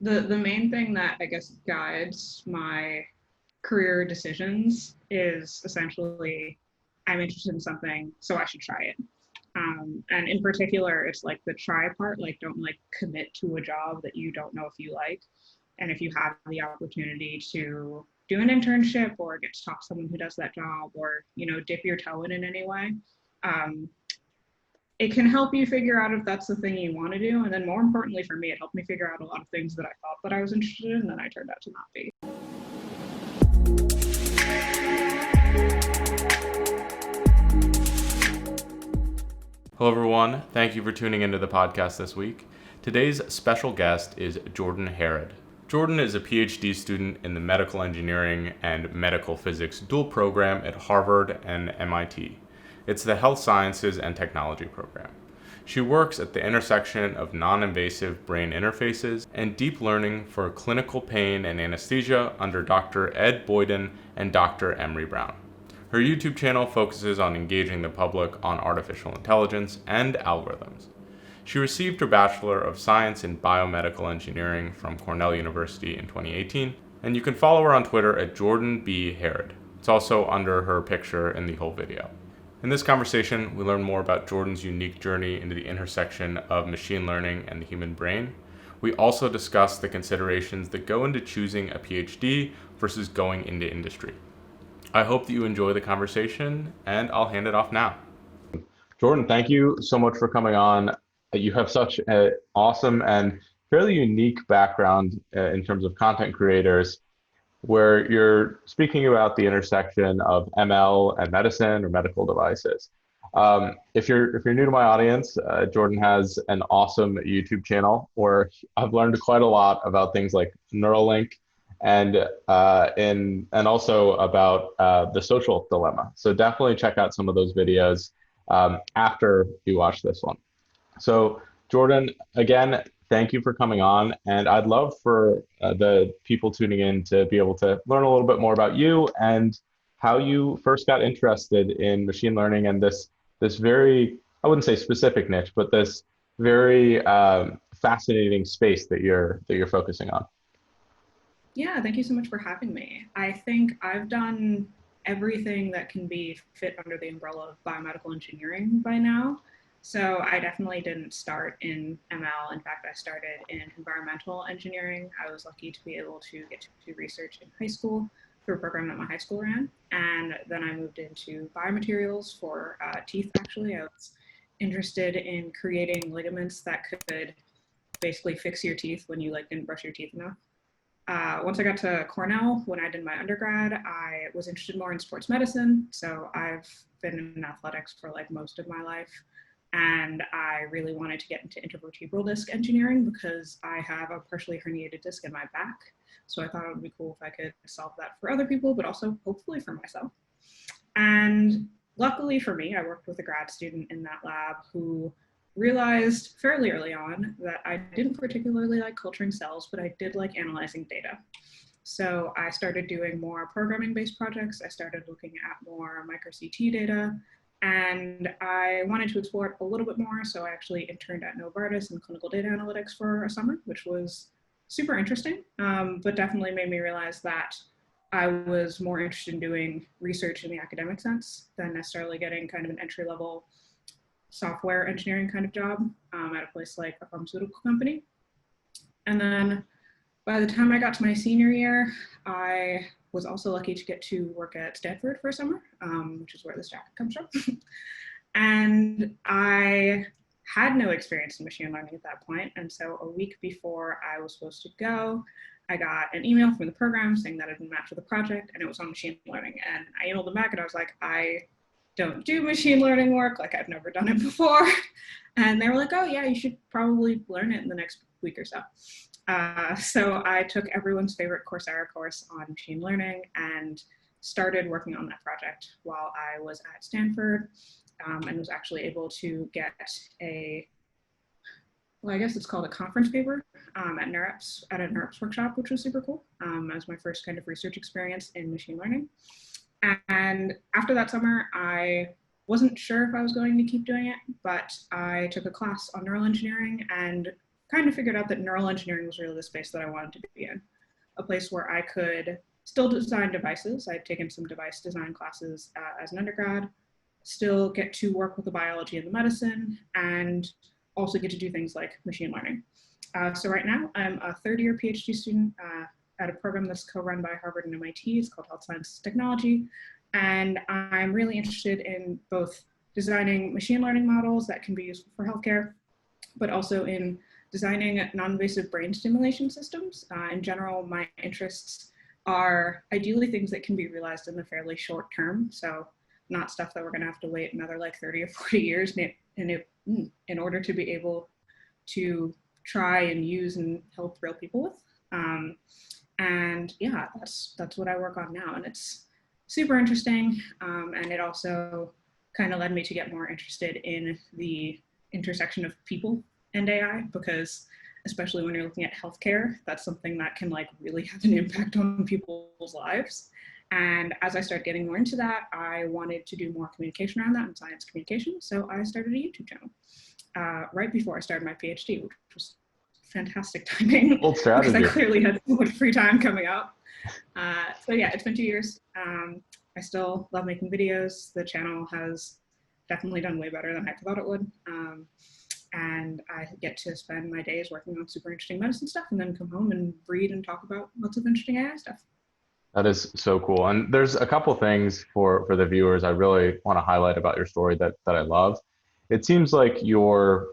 The main thing that I guess guides my career decisions is essentially I'm interested in something, so I should try it. And in particular, it's like the try part, like don't like commit to a job that you don't know if you like. And if you have the opportunity to do an internship or get to talk to someone who does that job or, dip your toe in any way, um, it can help you figure out if that's the thing you want to do. And then more importantly for me, it helped me figure out a lot of things that I thought that I was interested in and then I turned out to not be. Hello, everyone. Thank you for tuning into the podcast this week. Today's special guest is Jordan Harrod. Jordan is a PhD student in the medical engineering and medical physics dual program at Harvard and MIT. It's the health sciences and technology program. She works at the intersection of non-invasive brain interfaces and deep learning for clinical pain and anesthesia under Dr. Ed Boyden and Dr. Emery Brown. Her YouTube channel focuses on engaging the public on artificial intelligence and algorithms. She received her Bachelor of Science in Biomedical Engineering from Cornell University in 2018, and you can follow her on Twitter at Jordan B. Harrod. It's also under her picture in the whole video. In this conversation, we learn more about Jordan's unique journey into the intersection of machine learning and the human brain. We also discuss the considerations that go into choosing a PhD versus going into industry. I hope that you enjoy the conversation, and I'll hand it off now. Jordan, thank you so much for coming on. You have such an awesome and fairly unique background in terms of content creators, where you're speaking about the intersection of ML and medicine or medical devices. If you're new to my audience, Jordan has an awesome YouTube channel where I've learned quite a lot about things like Neuralink and also about the social dilemma. So definitely check out some of those videos after you watch this one. So Jordan, again, thank you for coming on. And I'd love for the people tuning in to be able to learn a little bit more about you and how you first got interested in machine learning and this very, I wouldn't say specific niche, but this very fascinating space that you're focusing on. Yeah, thank you so much for having me. I think I've done everything that can be fit under the umbrella of biomedical engineering by now. So I definitely didn't start in ML. In fact, I started in environmental engineering. I was lucky to be able to get to do research in high school through a program that my high school ran. And then I moved into biomaterials for teeth, actually. I was interested in creating ligaments that could basically fix your teeth when you didn't brush your teeth enough. Once I got to Cornell, when I did my undergrad, I was interested more in sports medicine. So I've been in athletics for most of my life. And I really wanted to get into intervertebral disc engineering because I have a partially herniated disc in my back. So I thought it would be cool if I could solve that for other people, but also hopefully for myself. And luckily for me, I worked with a grad student in that lab who realized fairly early on that I didn't particularly like culturing cells, but I did like analyzing data. So I started doing more programming-based projects. I started looking at more micro CT data, and I wanted to explore it a little bit more. So I actually interned at Novartis in clinical data analytics for a summer, which was super interesting, but definitely made me realize that I was more interested in doing research in the academic sense than necessarily getting kind of an entry-level software engineering kind of job at a place like a pharmaceutical company. And then by the time I got to my senior year, I was also lucky to get to work at Stanford for a summer, which is where this jacket comes from. And I had no experience in machine learning at that point. And so a week before I was supposed to go, I got an email from the program saying that I didn't match with the project and it was on machine learning. And I emailed them back and I was like, I don't do machine learning work. I've never done it before. And they were like, oh yeah, you should probably learn it in the next week or so. So I took everyone's favorite Coursera course on machine learning and started working on that project while I was at Stanford, and was actually able to get I guess it's called a conference paper at a NeurIPS workshop, which was super cool. As my first kind of research experience in machine learning. And after that summer, I wasn't sure if I was going to keep doing it, but I took a class on neural engineering and kind of figured out that neural engineering was really the space that I wanted to be in, a place where I could still design devices. I'd taken some device design classes as an undergrad, still get to work with the biology and the medicine, and also get to do things like machine learning. So right now, I'm a third-year PhD student at a program that's co-run by Harvard and MIT. It's called Health Sciences Technology, and I'm really interested in both designing machine learning models that can be useful for healthcare, but also in designing non-invasive brain stimulation systems. In general, my interests are ideally things that can be realized in the fairly short term. So not stuff that we're going to have to wait another like 30 or 40 years in order to be able to try and use and help real people with. And yeah, that's what I work on now. And it's super interesting. And it also kind of led me to get more interested in the intersection of people and AI, because especially when you're looking at healthcare, that's something that can like really have an impact on people's lives. And as I started getting more into that, I wanted to do more communication around that and science communication. So I started a YouTube channel right before I started my PhD, which was fantastic timing because I clearly had so much free time coming up. So yeah, it's been 2 years. I still love making videos. The channel has definitely done way better than I thought it would. And I get to spend my days working on super interesting medicine stuff and then come home and read and talk about lots of interesting AI stuff. That is so cool. And there's a couple things for the viewers I really want to highlight about your story that I love. It seems like your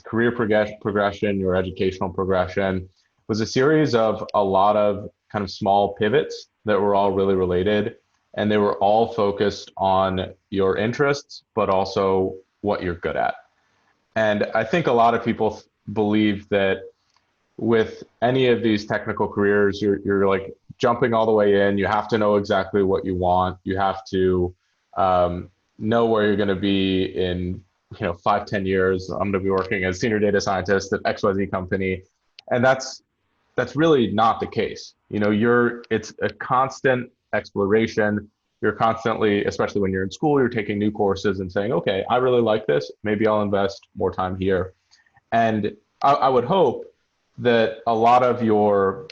career progression, your educational progression was a series of a lot of kind of small pivots that were all really related. And they were all focused on your interests, but also what you're good at. And I think a lot of people believe that with any of these technical careers, you're like jumping all the way in. You have to know exactly what you want. You have to know where you're going to be in 5-10 years. I'm going to be working as senior data scientist at XYZ company, and that's really not the case. It's a constant exploration. You're constantly, especially when you're in school, you're taking new courses and saying, okay, I really like this. Maybe I'll invest more time here. And I would hope that a lot of your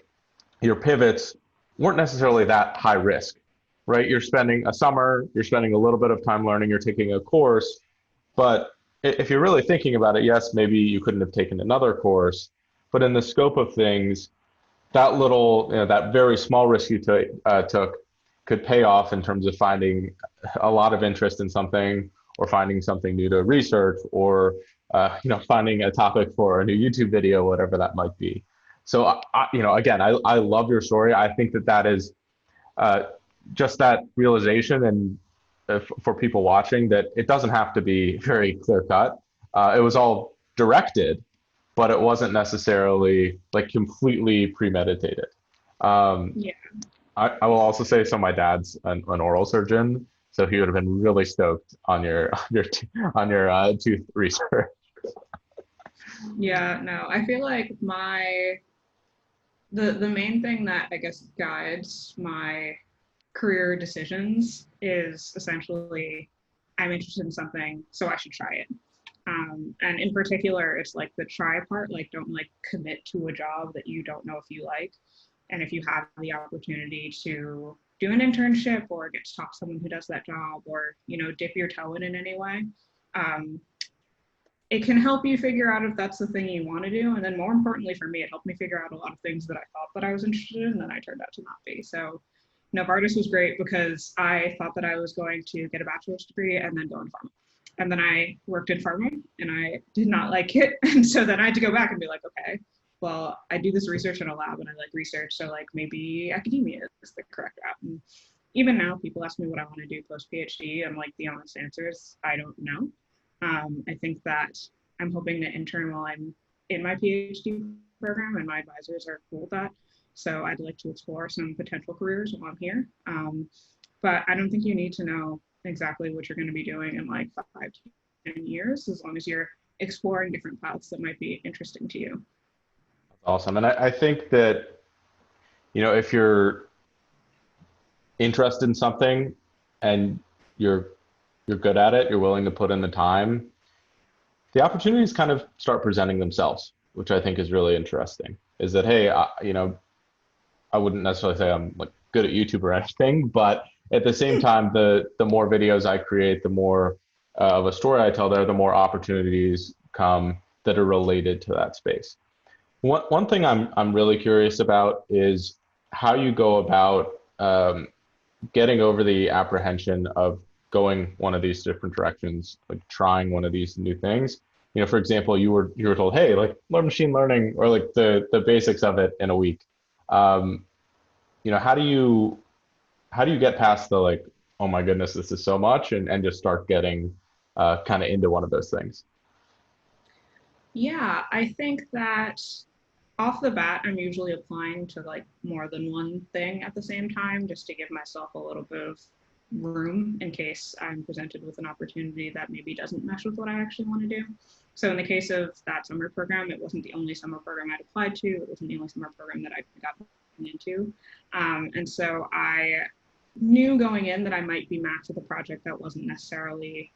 pivots weren't necessarily that high risk, right? You're spending a summer, you're spending a little bit of time learning, you're taking a course. But if you're really thinking about it, yes, maybe you couldn't have taken another course. But in the scope of things, that little, that very small risk you took could pay off in terms of finding a lot of interest in something, or finding something new to research, or finding a topic for a new YouTube video, whatever that might be. So, again, I love your story. I think that is just that realization, and for people watching, that it doesn't have to be very clear cut. It was all directed, but it wasn't necessarily like completely premeditated. Yeah. I will also say, so my dad's an oral surgeon, so he would have been really stoked on your tooth research. Yeah, no, I feel like the main thing that I guess guides my career decisions is essentially I'm interested in something, so I should try it. And in particular, it's like the try part, like don't like commit to a job that you don't know if you like. And if you have the opportunity to do an internship or get to talk to someone who does that job, or, dip your toe in any way, it can help you figure out if that's the thing you want to do. And then more importantly for me, it helped me figure out a lot of things that I thought that I was interested in that I turned out to not be. So Novartis was great because I thought that I was going to get a bachelor's degree and then go in pharma. And then I worked in pharma and I did not like it. And so then I had to go back and be like, okay, well, I do this research in a lab and I like research. So like maybe academia is the correct route. And even now people ask me what I want to do post PhD. I'm like, the honest answer is I don't know. I think that I'm hoping to intern while I'm in my PhD program, and my advisors are cool with that. So I'd like to explore some potential careers while I'm here. But I don't think you need to know exactly what you're going to be doing in like 5 to 10 years, as long as you're exploring different paths that might be interesting to you. Awesome. And I think that, if you're interested in something and you're good at it, you're willing to put in the time, the opportunities kind of start presenting themselves, which I think is really interesting, is that, hey, I wouldn't necessarily say I'm like good at YouTube or anything, but at the same time, the more videos I create, the more of a story I tell there, the more opportunities come that are related to that space. One thing I'm really curious about is how you go about getting over the apprehension of going one of these different directions, like trying one of these new things. For example, you were told, hey, like learn machine learning or like the basics of it in a week. Um, how do you get past the like, oh my goodness, this is so much, and just start getting kind of into one of those things? Yeah, I think that off the bat, I'm usually applying to like more than one thing at the same time just to give myself a little bit of room in case I'm presented with an opportunity that maybe doesn't mesh with what I actually want to do. So in the case of that summer program, it wasn't the only summer program I'd applied to. It wasn't the only summer program that I got into. And so I knew going in that I might be matched with a project that wasn't necessarily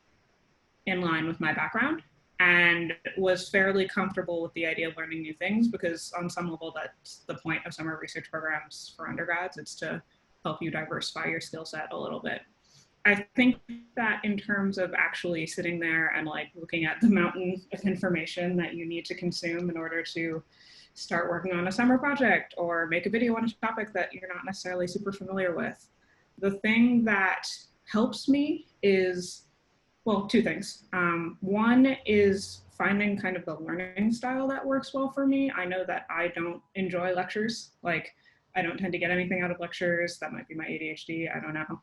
in line with my background, and was fairly comfortable with the idea of learning new things because on some level that's the point of summer research programs for undergrads. It's to help you diversify your skill set a little bit. I think that in terms of actually sitting there and like looking at the mountain of information that you need to consume in order to start working on a summer project or make a video on a topic that you're not necessarily super familiar with, the thing that helps me is, well, two things. One is finding kind of the learning style that works well for me. I know that I don't enjoy lectures. Like, I don't tend to get anything out of lectures. That might be my ADHD. I don't know.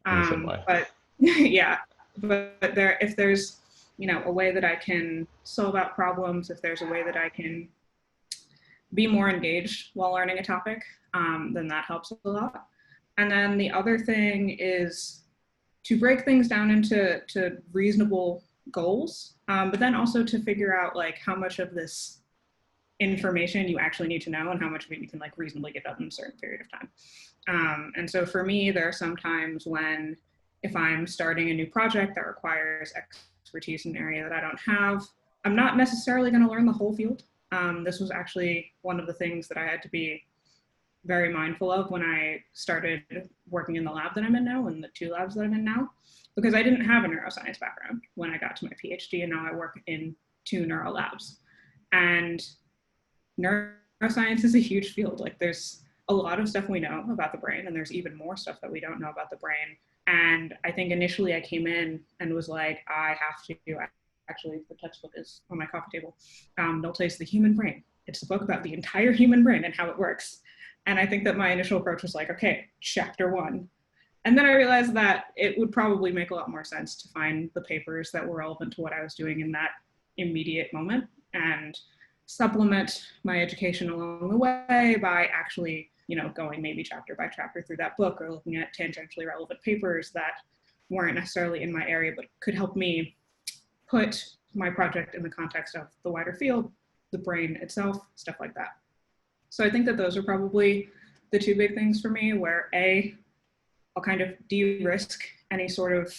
In the same way. But yeah, but if there's, a way that I can solve out problems, if there's a way that I can be more engaged while learning a topic, then that helps a lot. And then the other thing is to break things down into reasonable goals, but then also to figure out like how much of this information you actually need to know and how much of it you can like reasonably get done in a certain period of time. And so for me, there are some times when if I'm starting a new project that requires expertise in an area that I don't have, I'm not necessarily going to learn the whole field. This was actually one of the things that I had to be very mindful of when I started working in the lab that I'm in now and the two labs that I'm in now, because I didn't have a neuroscience background when I got to my PhD, and now I work in two neuro labs. And neuroscience is a huge field. Like there's a lot of stuff we know about the brain, and there's even more stuff that we don't know about the brain. And I think initially I came in and was like, I have to do, actually the textbook is on my coffee table, They'll Taste the Human Brain. It's a book about the entire human brain and how it works. And I think that my initial approach was like, okay, chapter one. And then I realized that it would probably make a lot more sense to find the papers that were relevant to what I was doing in that immediate moment and supplement my education along the way by actually, going maybe chapter by chapter through that book or looking at tangentially relevant papers that weren't necessarily in my area, but could help me put my project in the context of the wider field, the brain itself, stuff like that. So I think that those are probably the two big things for me, where I'll kind of de-risk any sort of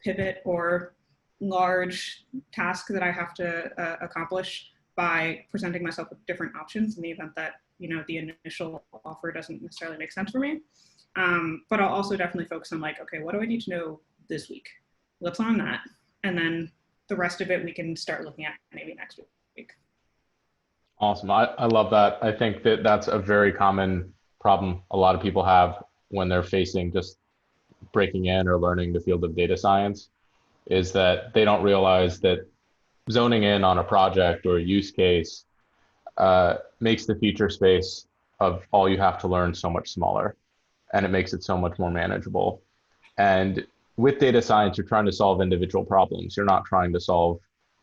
pivot or large task that I have to accomplish by presenting myself with different options in the event that, the initial offer doesn't necessarily make sense for me. But I'll also definitely focus on like, okay, what do I need to know this week? Let's learn that. And then the rest of it, we can start looking at maybe next week. Awesome. I love that. I think that that's a very common problem a lot of people have when they're facing just breaking in or learning the field of data science, is that they don't realize that zoning in on a project or a use case makes the feature space of all you have to learn so much smaller, and it makes it so much more manageable. And with data science, you're trying to solve individual problems. You're not trying to solve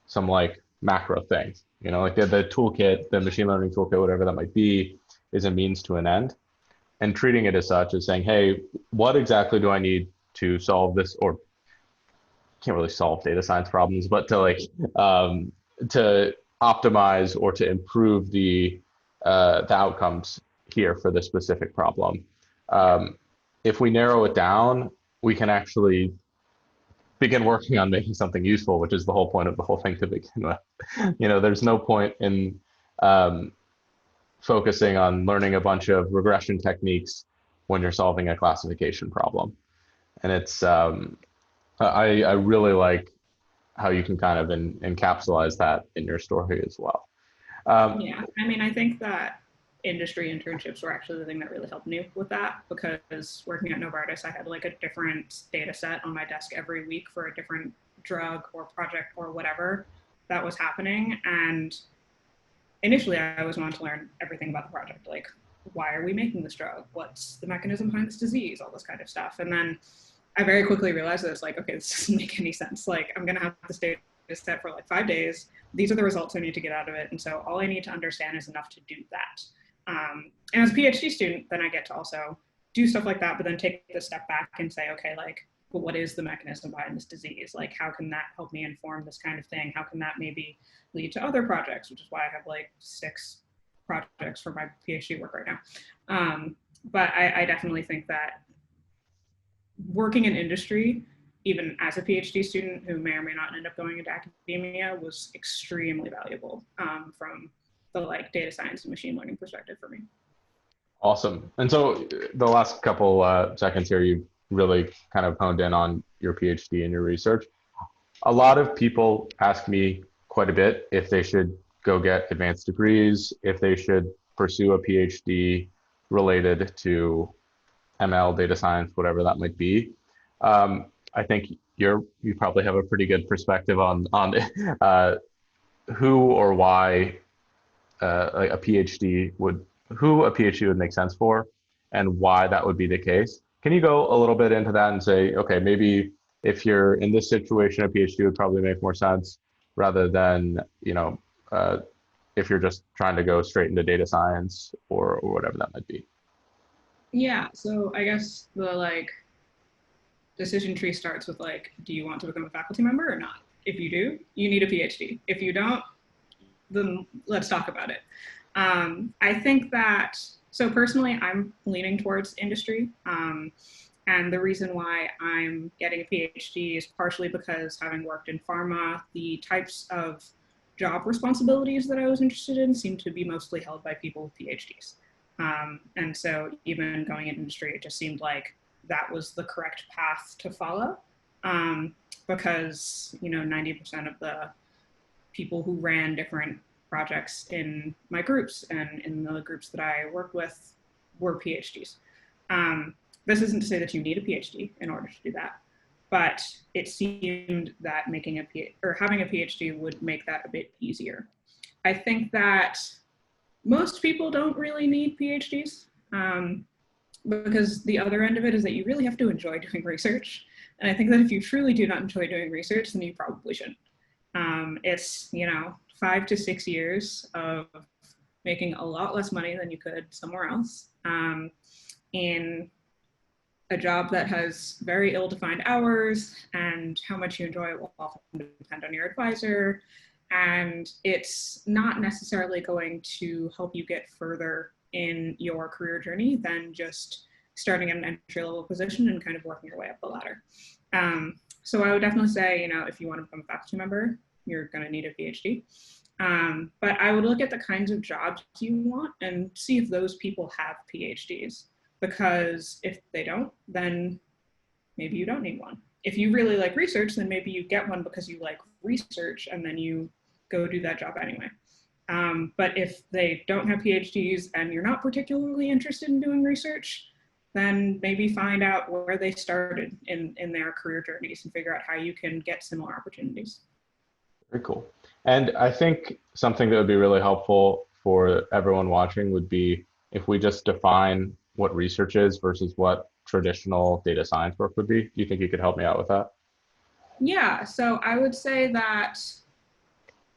some like macro things. Like the toolkit, the machine learning toolkit, whatever that might be, is a means to an end. And treating it as such as saying, hey, what exactly do I need to solve this? Or can't really solve data science problems, but to like to optimize or to improve the outcomes here for this specific problem. If we narrow it down, we can actually begin working on making something useful, which is the whole point of the whole thing to begin with. There's no point in um, focusing on learning a bunch of regression techniques when you're solving a classification problem. And I really like how you can kind of encapsulate that in your story as well. Yeah, I mean, I think that industry internships were actually the thing that really helped me with that, because working at Novartis, I had like a different data set on my desk every week for a different drug or project or whatever that was happening. And initially, I always wanted to learn everything about the project, like why are we making this drug? What's the mechanism behind this disease? All this kind of stuff. And then I very quickly realized that it's like, okay, this doesn't make any sense. Like, I'm gonna have this data set for like 5 days. These are the results I need to get out of it, and so all I need to understand is enough to do that. And as a PhD student, then I get to also do stuff like that, but then take the step back and say, okay, like, but what is the mechanism behind this disease? Like, how can that help me inform this kind of thing? How can that maybe lead to other projects? Which is why I have like 6 projects for my PhD work right now. But I definitely think that working in industry, even as a PhD student who may or may not end up going into academia, was extremely valuable from the like data science and machine learning perspective for me. Awesome. And so the last couple seconds here, you've really kind of honed in on your PhD and your research. A lot of people ask me quite a bit if they should go get advanced degrees, if they should pursue a PhD related to ML, data science, whatever that might be. I think you probably have a pretty good perspective on uh, who or why like a PhD would who a PhD would make sense for, and why that would be the case. Can you go a little bit into that and say, okay, maybe if you're in this situation, a PhD would probably make more sense rather than if you're just trying to go straight into data science or whatever that might be. Yeah, so I guess the like decision tree starts with like, do you want to become a faculty member or not? If you do, you need a PhD. If you don't, then let's talk about it. I think that, so personally, I'm leaning towards industry. And the reason why I'm getting a PhD is partially because, having worked in pharma, the types of job responsibilities that I was interested in seem to be mostly held by people with PhDs. And so even going in industry, it just seemed like that was the correct path to follow, because 90% of the people who ran different projects in my groups and in the groups that I worked with were PhDs. This isn't to say that you need a PhD in order to do that, but it seemed that having a PhD would make that a bit easier. I think that most people don't really need PhDs, because the other end of it is that you really have to enjoy doing research. And I think that if you truly do not enjoy doing research, then you probably shouldn't. It's 5 to 6 years of making a lot less money than you could somewhere else, in a job that has very ill-defined hours, and how much you enjoy it will often depend on your advisor. And it's not necessarily going to help you get further in your career journey than just starting at an entry-level position and kind of working your way up the ladder. So I would definitely say, if you want to become a faculty member, you're going to need a PhD. But I would look at the kinds of jobs you want and see if those people have PhDs. Because if they don't, then maybe you don't need one. If you really like research, then maybe you get one because you like research, and then you go do that job anyway. But if they don't have PhDs and you're not particularly interested in doing research, then maybe find out where they started in their career journeys and figure out how you can get similar opportunities. Very cool. And I think something that would be really helpful for everyone watching would be if we just define what research is versus what traditional data science work would be. Do you think you could help me out with that? Yeah, so I would say that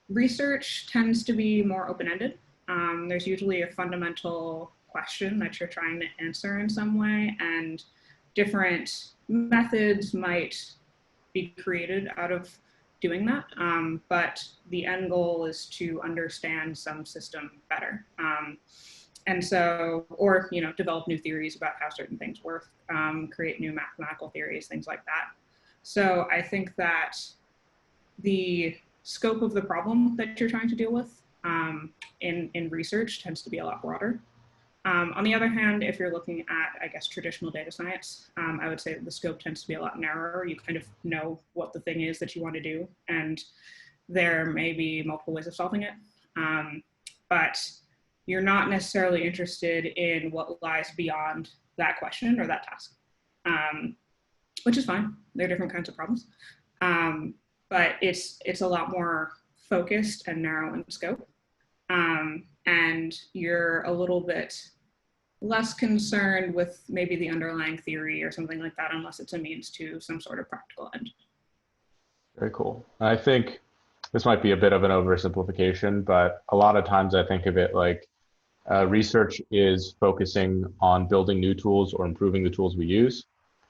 research tends to be more open-ended. There's usually a fundamental question that you're trying to answer in some way, and different methods might be created out of doing that. But the end goal is to understand some system better. And so, or, develop new theories about how certain things work, create new mathematical theories, things like that. So I think that the scope of the problem that you're trying to deal with in research tends to be a lot broader. On the other hand, if you're looking at, I guess, traditional data science, I would say the scope tends to be a lot narrower. You kind of know what the thing is that you want to do, and there may be multiple ways of solving it. But you're not necessarily interested in what lies beyond that question or that task, which is fine. There are different kinds of problems. But it's a lot more focused and narrow in scope. And you're a little bit less concerned with maybe the underlying theory or something like that, unless it's a means to some sort of practical end. Very cool. I think this might be a bit of an oversimplification, but a lot of times I think of it like research is focusing on building new tools or improving the tools we use.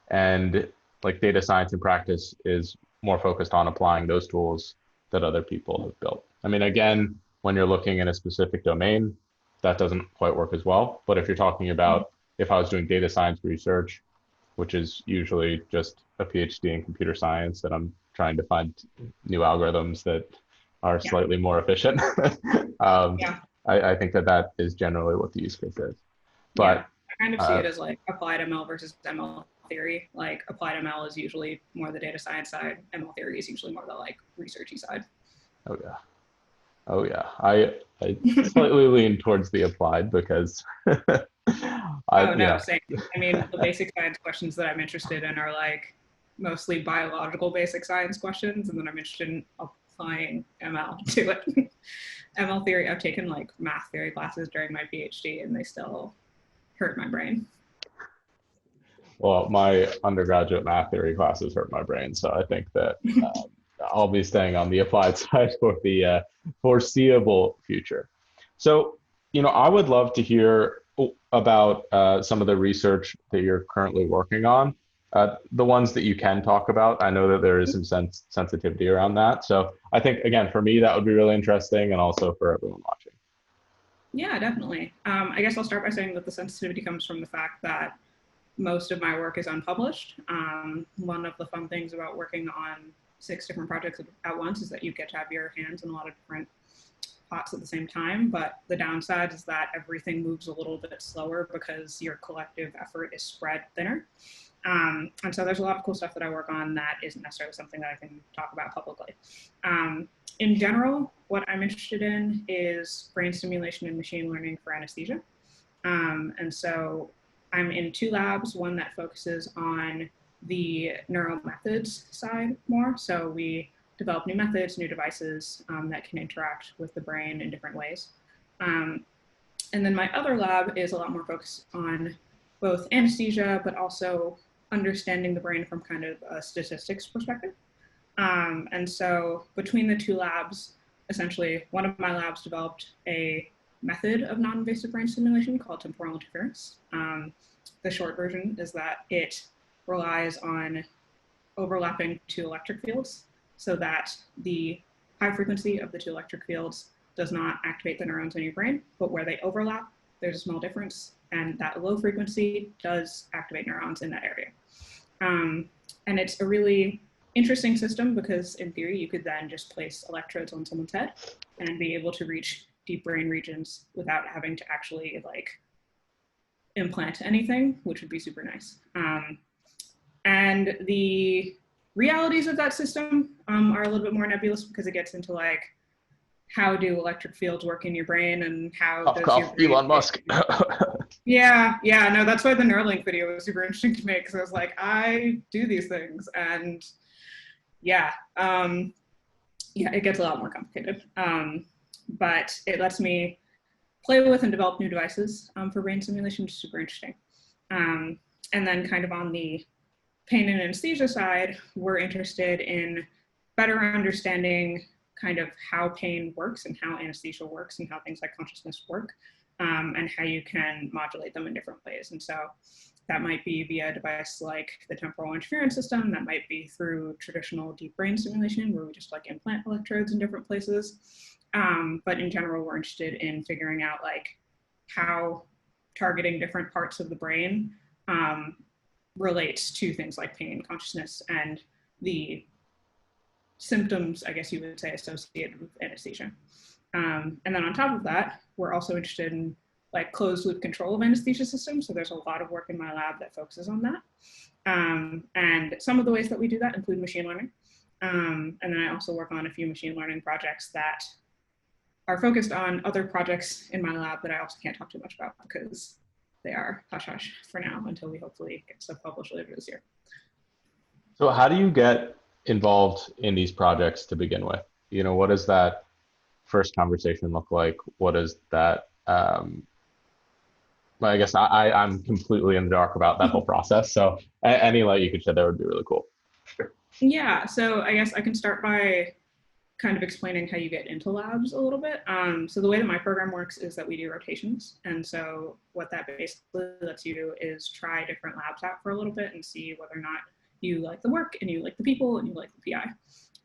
And like data science in practice is more focused on applying those tools that other people have built. I mean, again, when you're looking in a specific domain, that doesn't quite work as well. But if you're talking about if I was doing data science research, which is usually just a PhD in computer science, and I'm trying to find new algorithms that are slightly more efficient. Yeah. I think that is generally what the use case is. But I kind of see it as like applied ML versus ML theory. Like applied ML is usually more the data science side. ML theory is usually more the like researchy side. Oh yeah. Oh yeah. I slightly lean towards the applied because Same. I mean, the basic science questions that I'm interested in are like mostly biological basic science questions, and then I'm interested in applying ML to it. ML theory, I've taken like math theory classes during my PhD, and they still hurt my brain. Well, my undergraduate math theory classes hurt my brain, so I think that I'll be staying on the applied side for the foreseeable future. So, I would love to hear about some of the research that you're currently working on. The ones that you can talk about. I know that there is some sensitivity around that. So I think, again, for me, that would be really interesting, and also for everyone watching. Yeah, definitely. I guess I'll start by saying that the sensitivity comes from the fact that most of my work is unpublished. One of the fun things about working on 6 different projects at once is that you get to have your hands in a lot of different pots at the same time, but the downside is that everything moves a little bit slower because your collective effort is spread thinner. And so there's a lot of cool stuff that I work on that isn't necessarily something that I can talk about publicly. In general, what I'm interested in is brain stimulation and machine learning for anesthesia. And so I'm in 2 labs, one that focuses on the neural methods side more. So we develop new methods, new devices that can interact with the brain in different ways. And then my other lab is a lot more focused on both anesthesia, but also understanding the brain from kind of a statistics perspective. And so between the 2 labs, essentially one of my labs developed a method of non-invasive brain stimulation called temporal interference. The short version is that it relies on overlapping 2 electric fields so that the high frequency of the 2 electric fields does not activate the neurons in your brain, but where they overlap, there's a small difference, and that low frequency does activate neurons in that area. And it's a really interesting system because in theory, you could then just place electrodes on someone's head and be able to reach deep brain regions without having to actually like implant anything, which would be super nice. And the realities of that system are a little bit more nebulous because it gets into like, how do electric fields work in your brain and how does your brain Elon Musk. yeah, no, that's why the Neuralink video was super interesting to me because I was like, I do these things, and yeah, it gets a lot more complicated. But it lets me play with and develop new devices for brain simulation, which is super interesting. And then kind of on the pain and anesthesia side, we're interested in better understanding kind of how pain works and how anesthesia works and how things like consciousness work, and how you can modulate them in different ways. And so that might be via a device like the temporal interference system, that might be through traditional deep brain stimulation where we just like implant electrodes in different places. But in general, we're interested in figuring out like how targeting different parts of the brain relates to things like pain, consciousness, and the symptoms, I guess you would say, associated with anesthesia. And then on top of that, we're also interested in like closed loop control of anesthesia systems. So there's a lot of work in my lab that focuses on that. And some of the ways that we do that include machine learning. And then I also work on a few machine learning projects that are focused on other projects in my lab that I also can't talk too much about because they are hush hush for now until we hopefully get stuff published later this year. So how do you get involved in these projects to begin with? What does that first conversation look like? What is that? I guess I'm completely in the dark about that whole process. So any light you could shed there would be really cool. Yeah, so I guess I can start by kind of explaining how you get into labs a little bit. So the way that my program works is that we do rotations. And so what that basically lets you do is try different labs out for a little bit and see whether or not you like the work and you like the people and you like the PI.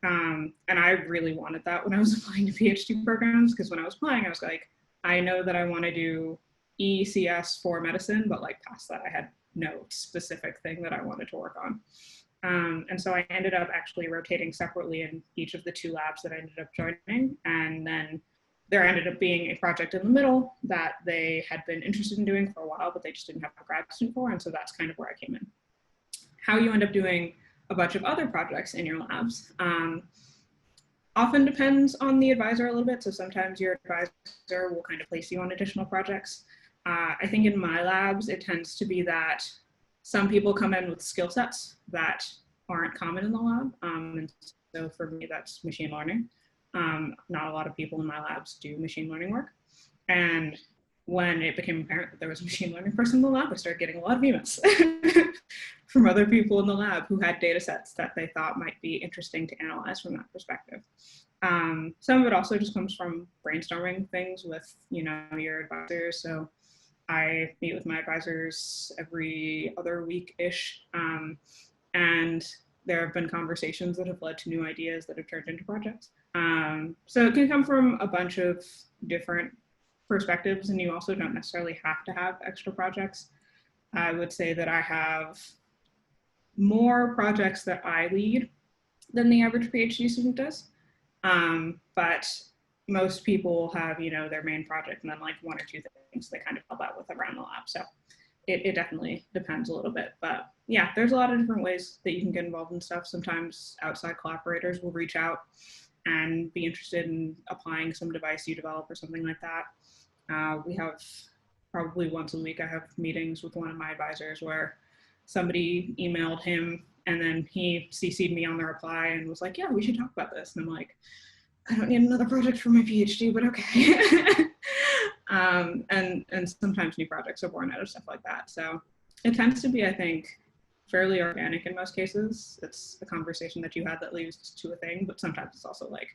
And I really wanted that when I was applying to PhD programs, because when I was applying, I was like, I know that I want to do ECS for medicine, but like past that, I had no specific thing that I wanted to work on. And so I ended up actually rotating separately in each of the 2 labs that I ended up joining. And then there ended up being a project in the middle that they had been interested in doing for a while, but they just didn't have a grad student for. And so that's kind of where I came in. How you end up doing a bunch of other projects in your labs often depends on the advisor a little bit. So sometimes your advisor will kind of place you on additional projects. I think in my labs, it tends to be that some people come in with skill sets that aren't common in the lab. And so for me, that's machine learning. Not a lot of people in my labs do machine learning work. And when it became apparent that there was a machine learning person in the lab, I started getting a lot of emails from other people in the lab who had data sets that they thought might be interesting to analyze from that perspective. Some of it also just comes from brainstorming things with, your advisors. So I meet with my advisors every other week-ish, and there have been conversations that have led to new ideas that have turned into projects. So it can come from a bunch of different perspectives, and you also don't necessarily have to have extra projects. I would say that I have more projects that I lead than the average PhD student does, but most people have, their main project and then like 1 or 2 things they kind of help out with around the lab. So it definitely depends a little bit, but yeah, there's a lot of different ways that you can get involved in stuff. Sometimes outside collaborators will reach out and be interested in applying some device you develop or something like that. We have probably once a week, I have meetings with one of my advisors where somebody emailed him and then he CC'd me on the reply and was like, yeah, we should talk about this. And I'm like, I don't need another project for my PhD, but okay. And sometimes new projects are born out of stuff like that. So it tends to be, I think, fairly organic in most cases. It's a conversation that you had that leads to a thing, but sometimes it's also like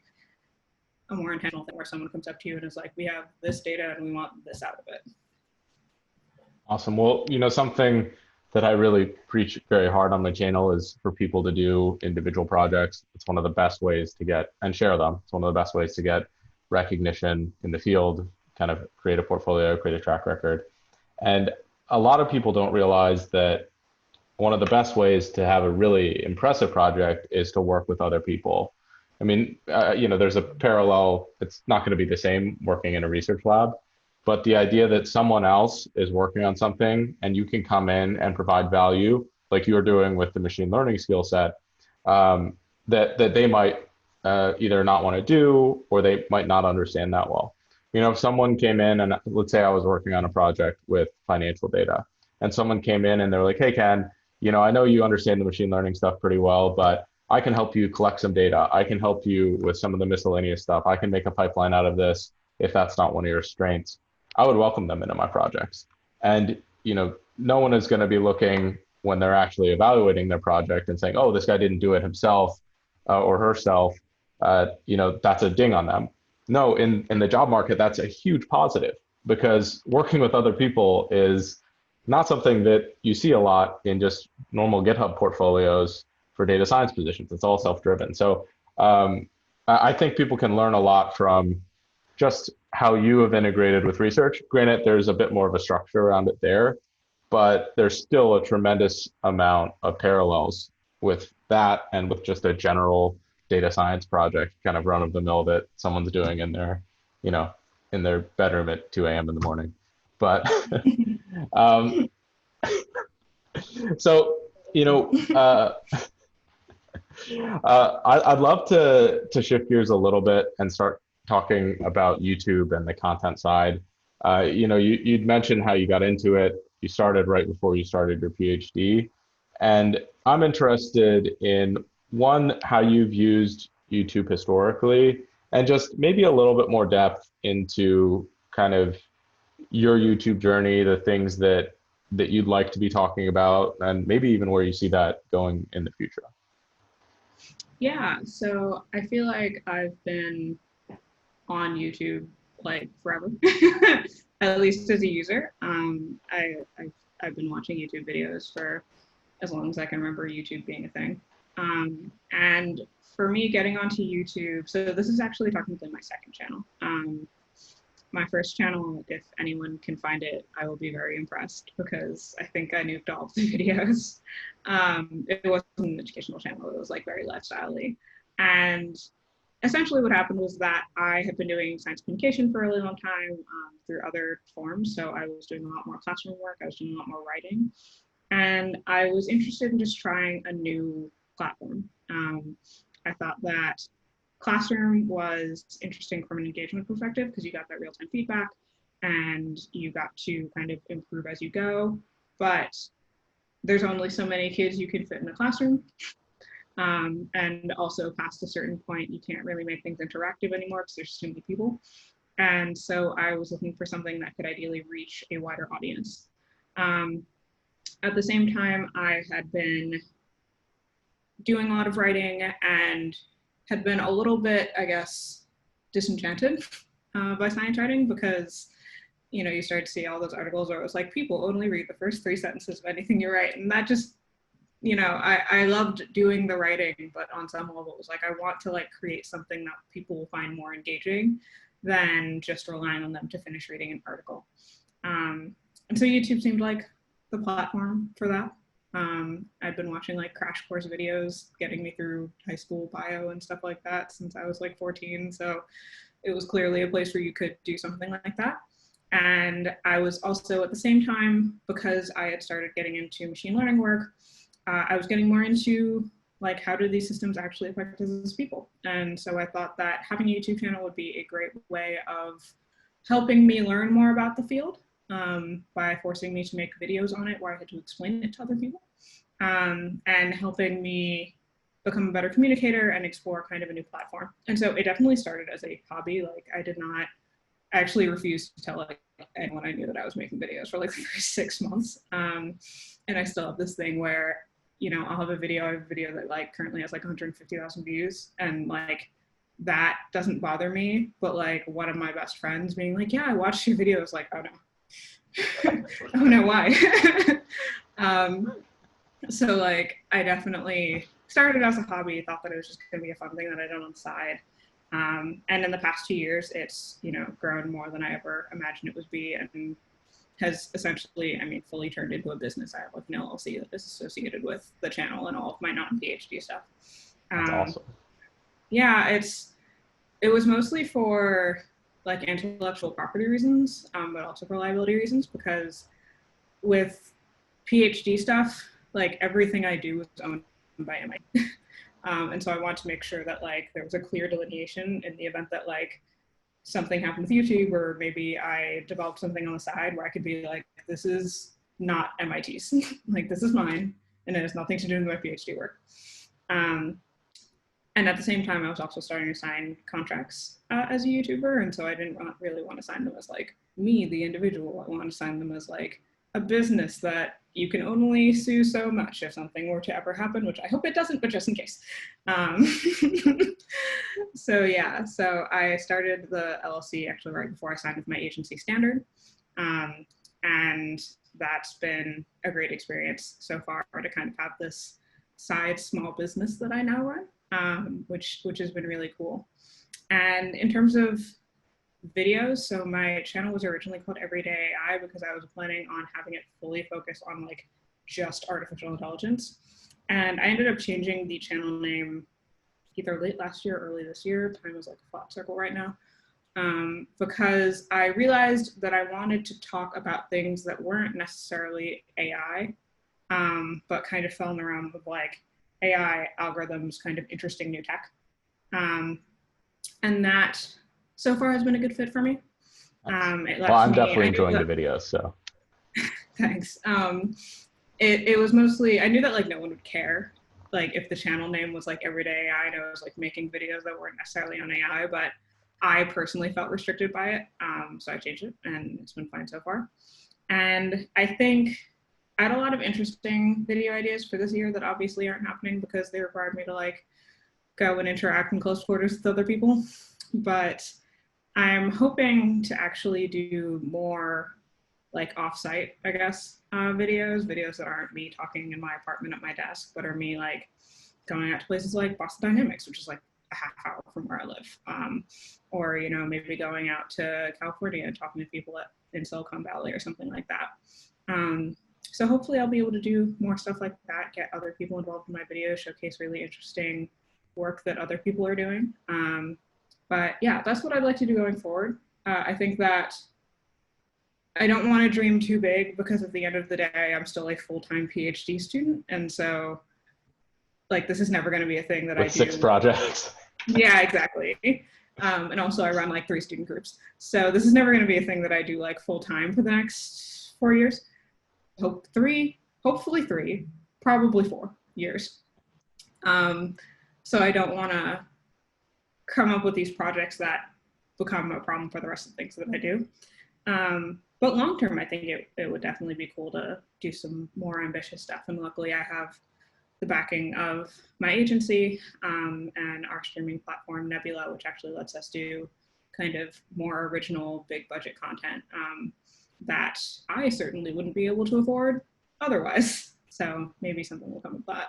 a more intentional thing where someone comes up to you and is like, we have this data and we want this out of it. Awesome. Well, something that I really preach very hard on my channel is for people to do individual projects. It's one of the best ways to get and share them. It's one of the best ways to get recognition in the field, kind of create a portfolio, create a track record. And a lot of people don't realize that one of the best ways to have a really impressive project is to work with other people. I mean, there's a parallel. It's not going to be the same working in a research lab, but the idea that someone else is working on something and you can come in and provide value, like you're doing with the machine learning skill set, that they might either not want to do or they might not understand that well. If someone came in and let's say I was working on a project with financial data and someone came in and they're like, hey, Ken, I know you understand the machine learning stuff pretty well, but I can help you collect some data. I can help you with some of the miscellaneous stuff. I can make a pipeline out of this if that's not one of your strengths. I would welcome them into my projects. And, no one is going to be looking when they're actually evaluating their project and saying, oh, this guy didn't do it himself or herself. That's a ding on them. No, in the job market, that's a huge positive because working with other people is not something that you see a lot in just normal GitHub portfolios for data science positions. It's all self-driven. So I think people can learn a lot from just how you have integrated with research. Granted, there's a bit more of a structure around it there, but there's still a tremendous amount of parallels with that and with just a general data science project, kind of run of the mill that someone's doing in their you know, in their bedroom at 2 a.m. in the morning. But um, so, you know, I'd love to shift gears a little bit and start talking about YouTube and the content side. You know, you'd mentioned how you got into it. You started right before you started your PhD, and I'm interested in one, how you've used YouTube historically, and just maybe a little bit more depth into kind of your YouTube journey, the things that you'd like to be talking about, and maybe even where you see that going in the future. Yeah, so I feel like I've been on YouTube like forever, at least as a user. I've been watching YouTube videos for as long as I can remember YouTube being a thing. And for me, getting onto YouTube, so this is actually technically my second channel. My first channel, if anyone can find it, I will be very impressed because I think I nuked all of the videos. It wasn't an educational channel, it was like very lifestyle-y. And essentially what happened was that I had been doing science communication for a really long time through other forms. So I was doing a lot more classroom work, I was doing a lot more writing. And I was interested in just trying a new platform. I thought that Classroom was interesting from an engagement perspective because you got that real-time feedback and you got to kind of improve as you go. But there's only so many kids you can fit in a classroom. And also past a certain point, you can't really make things interactive anymore because there's too many people. And so I was looking for something that could ideally reach a wider audience. At the same time, I had been doing a lot of writing and had been a little bit, I guess, disenchanted by science writing because, you know, you start to see all those articles where it was like, people only read the first 3 sentences of anything you write. And that just, you know, I loved doing the writing, but on some level it was like, I want to like create something that people will find more engaging than just relying on them to finish reading an article. And so YouTube seemed like the platform for that. I've been watching like crash course videos, getting me through high school bio and stuff like that since I was like 14. So it was clearly a place where you could do something like that. And I was also at the same time, because I had started getting into machine learning work, I was getting more into like, how do these systems actually affect us as people? And so I thought that having a YouTube channel would be a great way of helping me learn more about the field by forcing me to make videos on it where I had to explain it to other people, and helping me become a better communicator and explore kind of a new platform. And so it definitely started as a hobby. Like I actually refused to tell like anyone I knew that I was making videos for like the first 6 months. And I still have this thing where, you know, I have a video that like currently has like 150,000 views, and like that doesn't bother me, but like one of my best friends being like, yeah, I watched your videos, like, oh no. Oh no, why? So like I definitely started as a hobby, thought that it was just gonna be a fun thing that I did on the side. And in the past 2 years, it's, you know, grown more than I ever imagined it would be, and has essentially, I mean, fully turned into a business. I have like an LLC that is associated with the channel and all of my non-PhD stuff. That's awesome. Yeah, it was mostly for like intellectual property reasons, but also for liability reasons, because with PhD stuff, like everything I do is owned by MIT. And so I want to make sure that like there was a clear delineation in the event that like something happened with YouTube, or maybe I developed something on the side where I could be like, this is not MIT's, like this is mine, and it has nothing to do with my PhD work. And at the same time, I was also starting to sign contracts as a YouTuber, and so I didn't really want to sign them as like me, the individual. I wanted to sign them as like a business that you can only sue so much if something were to ever happen, which I hope it doesn't, but just in case. So yeah, so I started the LLC actually right before I signed with my agency Standard. And that's been a great experience so far to kind of have this side small business that I now run, which has been really cool. And in terms of videos, so my channel was originally called Everyday AI because I was planning on having it fully focused on like just artificial intelligence. And I ended up changing the channel name either late last year or early this year. Time is like a flat circle right now. because I realized that I wanted to talk about things that weren't necessarily AI, but kind of fell in the realm of like AI algorithms, kind of interesting new tech. Um, and that so far has been a good fit for me. Nice. It Well, lets I'm me, definitely I knew enjoying the that, videos. So thanks. It was mostly, I knew that like no one would care. Like if the channel name was like Everyday AI, and I was like making videos that weren't necessarily on AI, but I personally felt restricted by it. So I changed it and it's been fine so far. And I think I had a lot of interesting video ideas for this year that obviously aren't happening because they required me to like go and interact in close quarters with other people. But I'm hoping to actually do more like offsite, I guess, videos that aren't me talking in my apartment at my desk, but are me like going out to places like Boston Dynamics, which is like a half hour from where I live, or you know maybe going out to California and talking to people in Silicon Valley or something like that. So hopefully I'll be able to do more stuff like that, get other people involved in my videos, showcase really interesting work that other people are doing. But yeah, that's what I'd like to do going forward. I think that I don't want to dream too big because at the end of the day, I'm still a full-time PhD student. And so like, this is never going to be a thing that I with 6 do. projects. Yeah, exactly. And also I run like 3 student groups. So this is never going to be a thing that I do like full-time for the next 4 years. Hopefully 3, probably 4 years. So I don't want to come up with these projects that become a problem for the rest of the things that I do. But long term, I think it would definitely be cool to do some more ambitious stuff. And luckily, I have the backing of my agency and our streaming platform, Nebula, which actually lets us do kind of more original, big budget content that I certainly wouldn't be able to afford otherwise. So maybe something will come of that.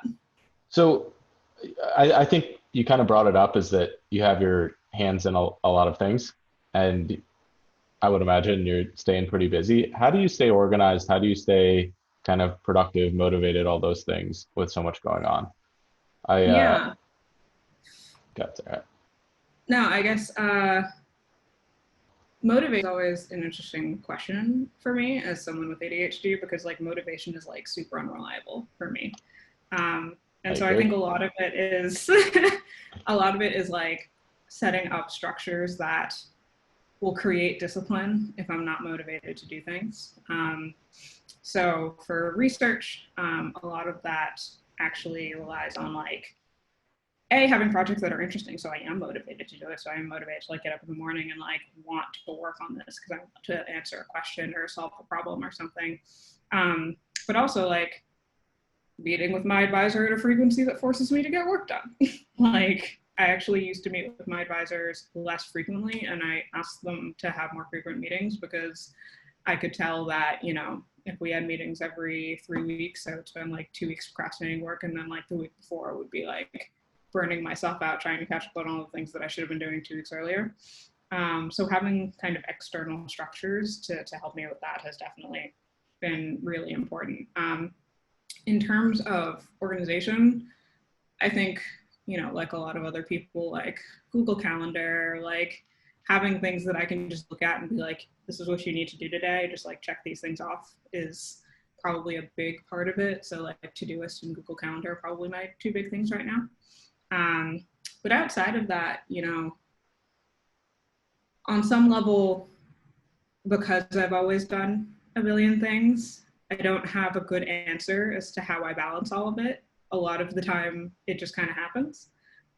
So I think you kind of brought it up is that you have your hands in a lot of things, and I would imagine you're staying pretty busy. How do you stay organized? How do you stay kind of productive, motivated, all those things with so much going on? I Yeah. got that. No, I guess motivation is always an interesting question for me as someone with ADHD because like motivation is like super unreliable for me. I And so I think agree. a lot of it is a lot of it is like setting up structures that will create discipline if I'm not motivated to do things. So for research, a lot of that actually relies on like having projects that are interesting, so I am motivated to do it. So I am motivated to like get up in the morning and like want to work on this because I want to answer a question or solve a problem or something. But also like meeting with my advisor at a frequency that forces me to get work done. Like I actually used to meet with my advisors less frequently, and I asked them to have more frequent meetings because I could tell that, you know, if we had meetings every 3 weeks, I would spend like 2 weeks procrastinating work, and then like the week before would be like burning myself out trying to catch up on all the things that I should have been doing 2 weeks earlier. So having kind of external structures to help me with that has definitely been really important. In terms of organization, I think, you know, like a lot of other people, like Google Calendar, like having things that I can just look at and be like, this is what you need to do today, just like check these things off is probably a big part of it. So like Todoist and Google Calendar are probably my 2 big things right now. But outside of that, you know, on some level, because I've always done a billion things, I don't have a good answer as to how I balance all of it. A lot of the time, it just kind of happens.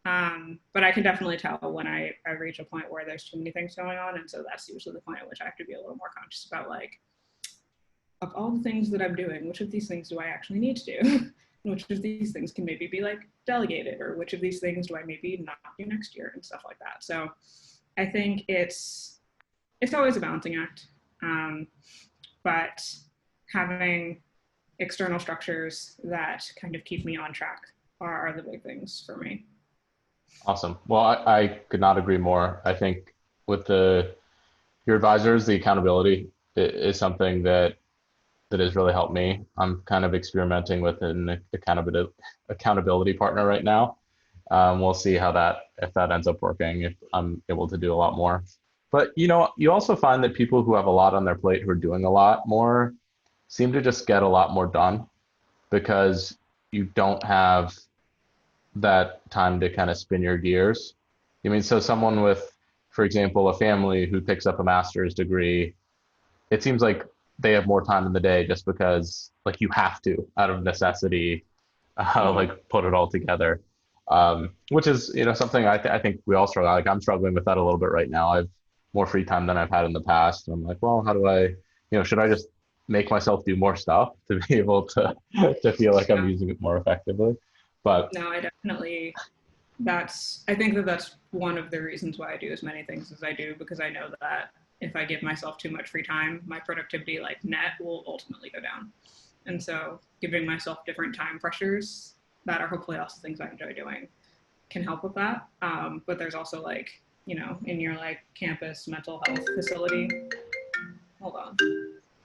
But I can definitely tell when I reach a point where there's too many things going on. And so that's usually the point at which I have to be a little more conscious about like, of all the things that I'm doing, which of these things do I actually need to do? Which of these things can maybe be like delegated, or which of these things do I maybe not do next year and stuff like that. So I think it's always a balancing act. But having external structures that kind of keep me on track are the big things for me. Awesome. Well, I could not agree more. I think with your advisors, the accountability is something that has really helped me. I'm kind of experimenting with an accountability partner right now. We'll see how if that ends up working, if I'm able to do a lot more. But you also find that people who have a lot on their plate who are doing a lot more seem to just get a lot more done because you don't have that time to kind of spin your gears. I mean, so someone with, for example, a family who picks up a master's degree, it seems like they have more time in the day just because like you have to out of necessity, Mhm. like put it all together. Which is, something I think we all struggle. Like I'm struggling with that a little bit right now. I've more free time than I've had in the past. And I'm like, well, how do I, should I just make myself do more stuff to be able to to feel like I'm Yeah. using it more effectively? But No, I definitely, I think that that's one of the reasons why I do as many things as I do, because I know that if I give myself too much free time, my productivity, like net, will ultimately go down. And so giving myself different time pressures that are hopefully also things I enjoy doing can help with that. But there's also like, in your like campus mental health facility. Hold on.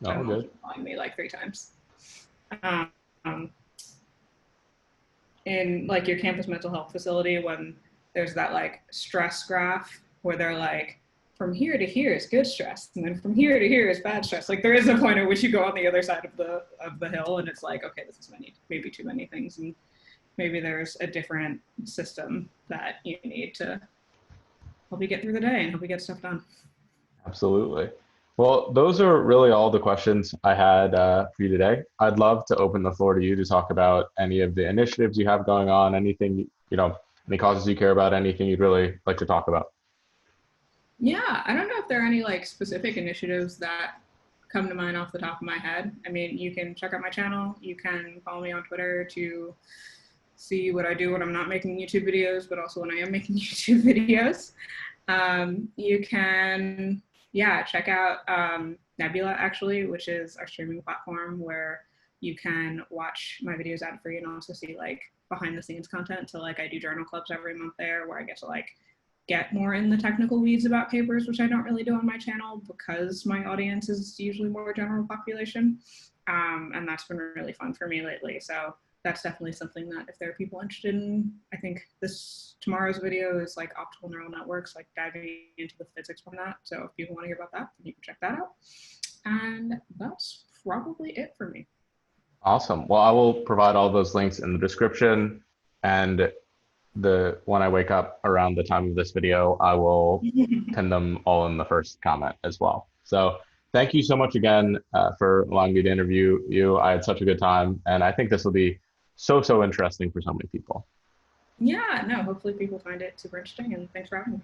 My no, mom's good. been calling me like 3 times. Um, in like your campus mental health facility, when there's that like stress graph where they're like, from here to here is good stress, and then from here to here is bad stress. Like there is a point at which you go on the other side of the hill, and it's like, okay, this is maybe too many things, and maybe there's a different system that you need to help you get through the day and help you get stuff done. Absolutely. Well, those are really all the questions I had for you today. I'd love to open the floor to you to talk about any of the initiatives you have going on, anything, any causes you care about, anything you'd really like to talk about. Yeah, I don't know if there are any like specific initiatives that come to mind off the top of my head. I mean, you can check out my channel. You can follow me on Twitter to see what I do when I'm not making YouTube videos, but also when I am making YouTube videos. You can, yeah, check out Nebula actually, which is our streaming platform where you can watch my videos ad free and also see like behind the scenes content. So like I do journal clubs every month there where I get to like get more in the technical weeds about papers, which I don't really do on my channel because my audience is usually more general population. And that's been really fun for me lately. So that's definitely something that if there are people interested in, I think tomorrow's video is like optical neural networks, like diving into the physics from that. So if people want to hear about that, then you can check that out. And that's probably it for me. Awesome. Well, I will provide all those links in the description. And when I wake up around the time of this video, I will pin them all in the first comment as well. So thank you so much again for allowing me to interview you. I had such a good time, and I think this will be so interesting for so many people. Yeah, no, hopefully people find it super interesting, and thanks for having me.